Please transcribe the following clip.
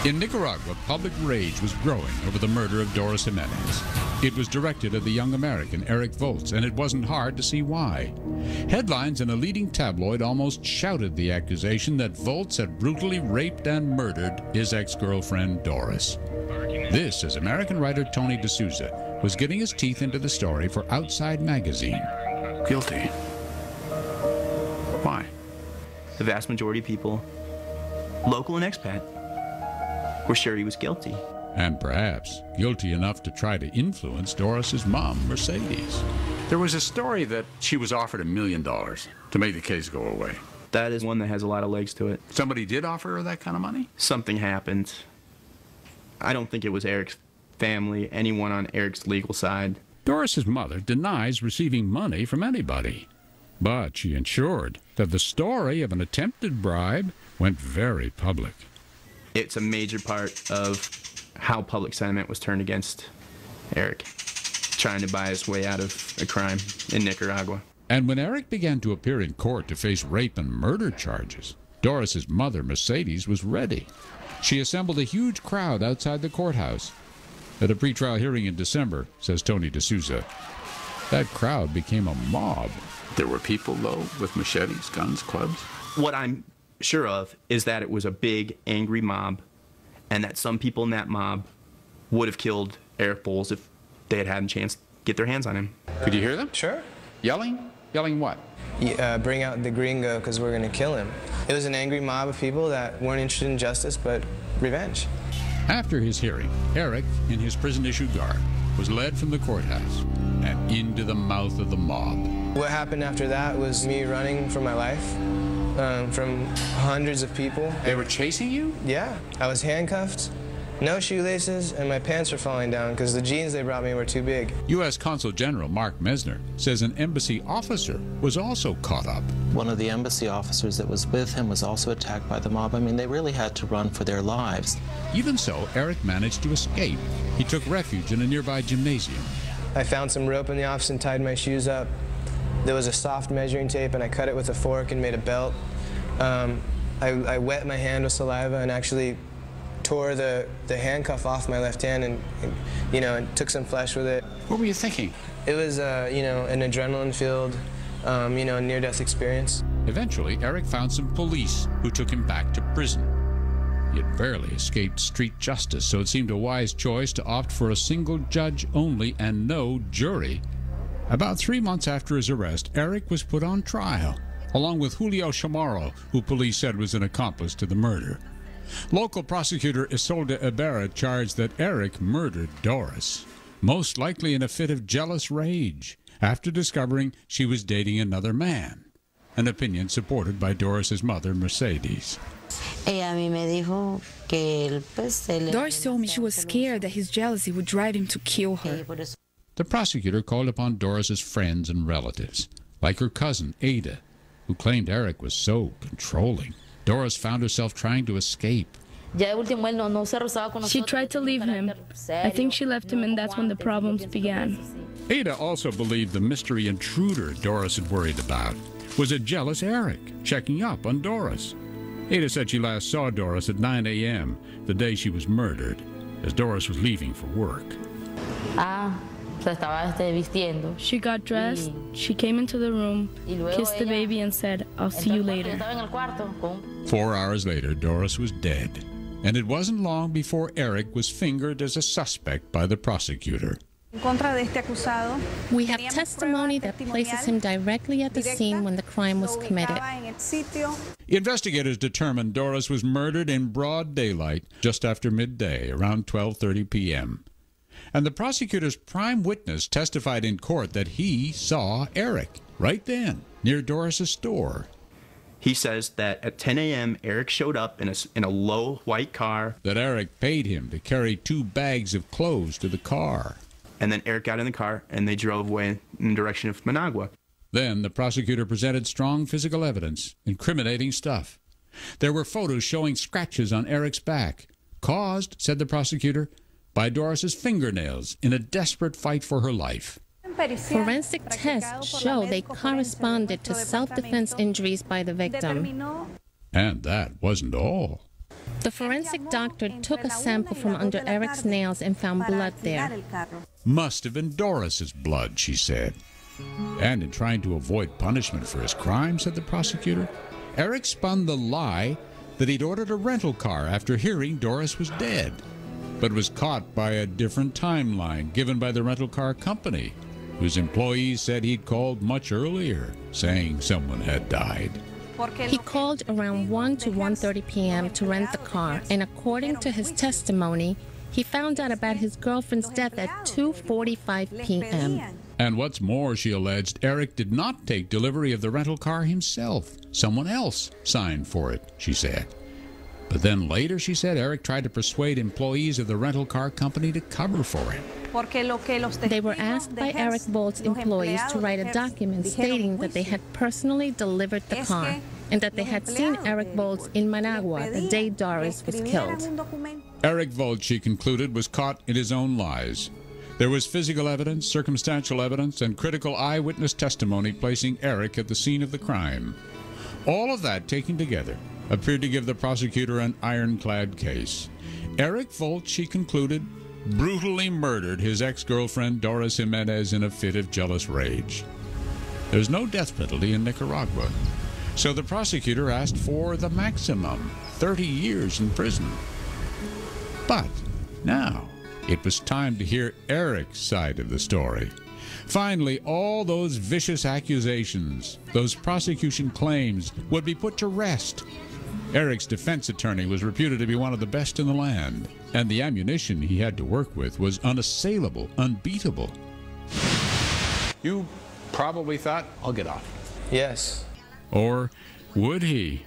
In Nicaragua, public rage was growing over the murder of Doris Jimenez. It was directed at the young American Eric Volz, and it wasn't hard to see why. Headlines in a leading tabloid almost shouted the accusation that Volz had brutally raped and murdered his ex-girlfriend Doris. This, as American writer Tony D'Souza was getting his teeth into the story for Outside Magazine. Guilty. Why? The vast majority of people, local and expat, were sure he was guilty. And perhaps guilty enough to try to influence Doris's mom, Mercedes. There was a story that she was offered $1 million to make the case go away. That is one that has a lot of legs to it. Somebody did offer her that kind of money? Something happened. I don't think it was Eric's family, anyone on Eric's legal side. Doris's mother denies receiving money from anybody, but she ensured that the story of an attempted bribe went very public. It's a major part of how public sentiment was turned against Eric, trying to buy his way out of a crime in Nicaragua. And when Eric began to appear in court to face rape and murder charges, Doris's mother, Mercedes, was ready. She assembled a huge crowd outside the courthouse. At a pretrial hearing in December, says Tony D'Souza, that crowd became a mob. There were people, though, with machetes, guns, clubs? What I'm sure of is that it was a big, angry mob, and that some people in that mob would have killed Eric Volz if they had a chance to get their hands on him. Could you hear them? Sure. Yelling? Yelling what? Bring out the gringo because we're going to kill him. It was an angry mob of people that weren't interested in justice, but revenge. After his hearing, Eric, in his prison-issued garb, was led from the courthouse and into the mouth of the mob. What happened after that was me running for my life from hundreds of people. They were chasing you? Yeah. I was handcuffed, no shoelaces, and my pants were falling down because the jeans they brought me were too big. U.S. Consul General Mark Mesner says an embassy officer was also caught up. One of the embassy officers that was with him was also attacked by the mob. I mean, they really had to run for their lives. Even so, Eric managed to escape. He took refuge in a nearby gymnasium. I found some rope in the office and tied my shoes up. There was a soft measuring tape, and I cut it with a fork and made a belt. I wet my hand with saliva and actually tore the handcuff off my left hand and and took some flesh with it. What were you thinking? It was, an adrenaline-filled, near-death experience. Eventually, Eric found some police who took him back to prison. He had barely escaped street justice, so it seemed a wise choice to opt for a single judge only and no jury. About 3 months after his arrest, Eric was put on trial, along with Julio Chamorro, who police said was an accomplice to the murder. Local prosecutor Isolde Ibarra charged that Eric murdered Doris, most likely in a fit of jealous rage, after discovering she was dating another man, an opinion supported by Doris's mother, Mercedes. Doris told me she was scared that his jealousy would drive him to kill her. The prosecutor called upon Doris's friends and relatives, like her cousin, Ada, who claimed Eric was so controlling. Doris found herself trying to escape. She tried to leave him. I think she left him, and that's when the problems began. Ada also believed the mystery intruder Doris had worried about was a jealous Eric checking up on Doris. Ada said she last saw Doris at 9 a.m., the day she was murdered, as Doris was leaving for work. She got dressed, she came into the room, kissed the baby, and said, "I'll see you later." 4 hours later, Doris was dead, and it wasn't long before Eric was fingered as a suspect by the prosecutor. We have testimony that places him directly at the scene when the crime was committed. Investigators determined Doris was murdered in broad daylight just after midday, around 12:30 p.m. And the prosecutor's prime witness testified in court that he saw Eric right then near Doris's store. He says that at 10 a.m., Eric showed up in a low white car. That Eric paid him to carry 2 bags of clothes to the car. And then Eric got in the car, and they drove away in the direction of Managua. Then the prosecutor presented strong physical evidence, incriminating stuff. There were photos showing scratches on Eric's back, caused, said the prosecutor, by Doris's fingernails in a desperate fight for her life. Forensic tests show they corresponded to self-defense injuries by the victim. And that wasn't all. The forensic doctor took a sample from under Eric's nails and found blood there. Must have been Doris's blood, she said. And in trying to avoid punishment for his crime, said the prosecutor, Eric spun the lie that he'd ordered a rental car after hearing Doris was dead, but was caught by a different timeline given by the rental car company, whose employees said he'd called much earlier, saying someone had died. He called around 1 to 1:30 p.m. to rent the car, and according to his testimony, he found out about his girlfriend's death at 2:45 p.m. And what's more, she alleged, Eric did not take delivery of the rental car himself. Someone else signed for it, she said. But then later, she said, Eric tried to persuade employees of the rental car company to cover for him. They were asked by Eric Volz's employees to write a document stating that they had personally delivered the car and that they had seen Eric Volz in Managua the day Doris was killed. Eric Volz, she concluded, was caught in his own lies. There was physical evidence, circumstantial evidence, and critical eyewitness testimony placing Eric at the scene of the crime. All of that taken together appeared to give the prosecutor an ironclad case. Eric Volz, she concluded, brutally murdered his ex-girlfriend Doris Jimenez in a fit of jealous rage. There's no death penalty in Nicaragua, so the prosecutor asked for the maximum, 30 years in prison. But now it was time to hear Eric's side of the story. Finally, all those vicious accusations, those prosecution claims, would be put to rest. Eric's defense attorney was reputed to be one of the best in the land, and the ammunition he had to work with was unassailable, unbeatable. You probably thought, I'll get off. Yes. Or would he?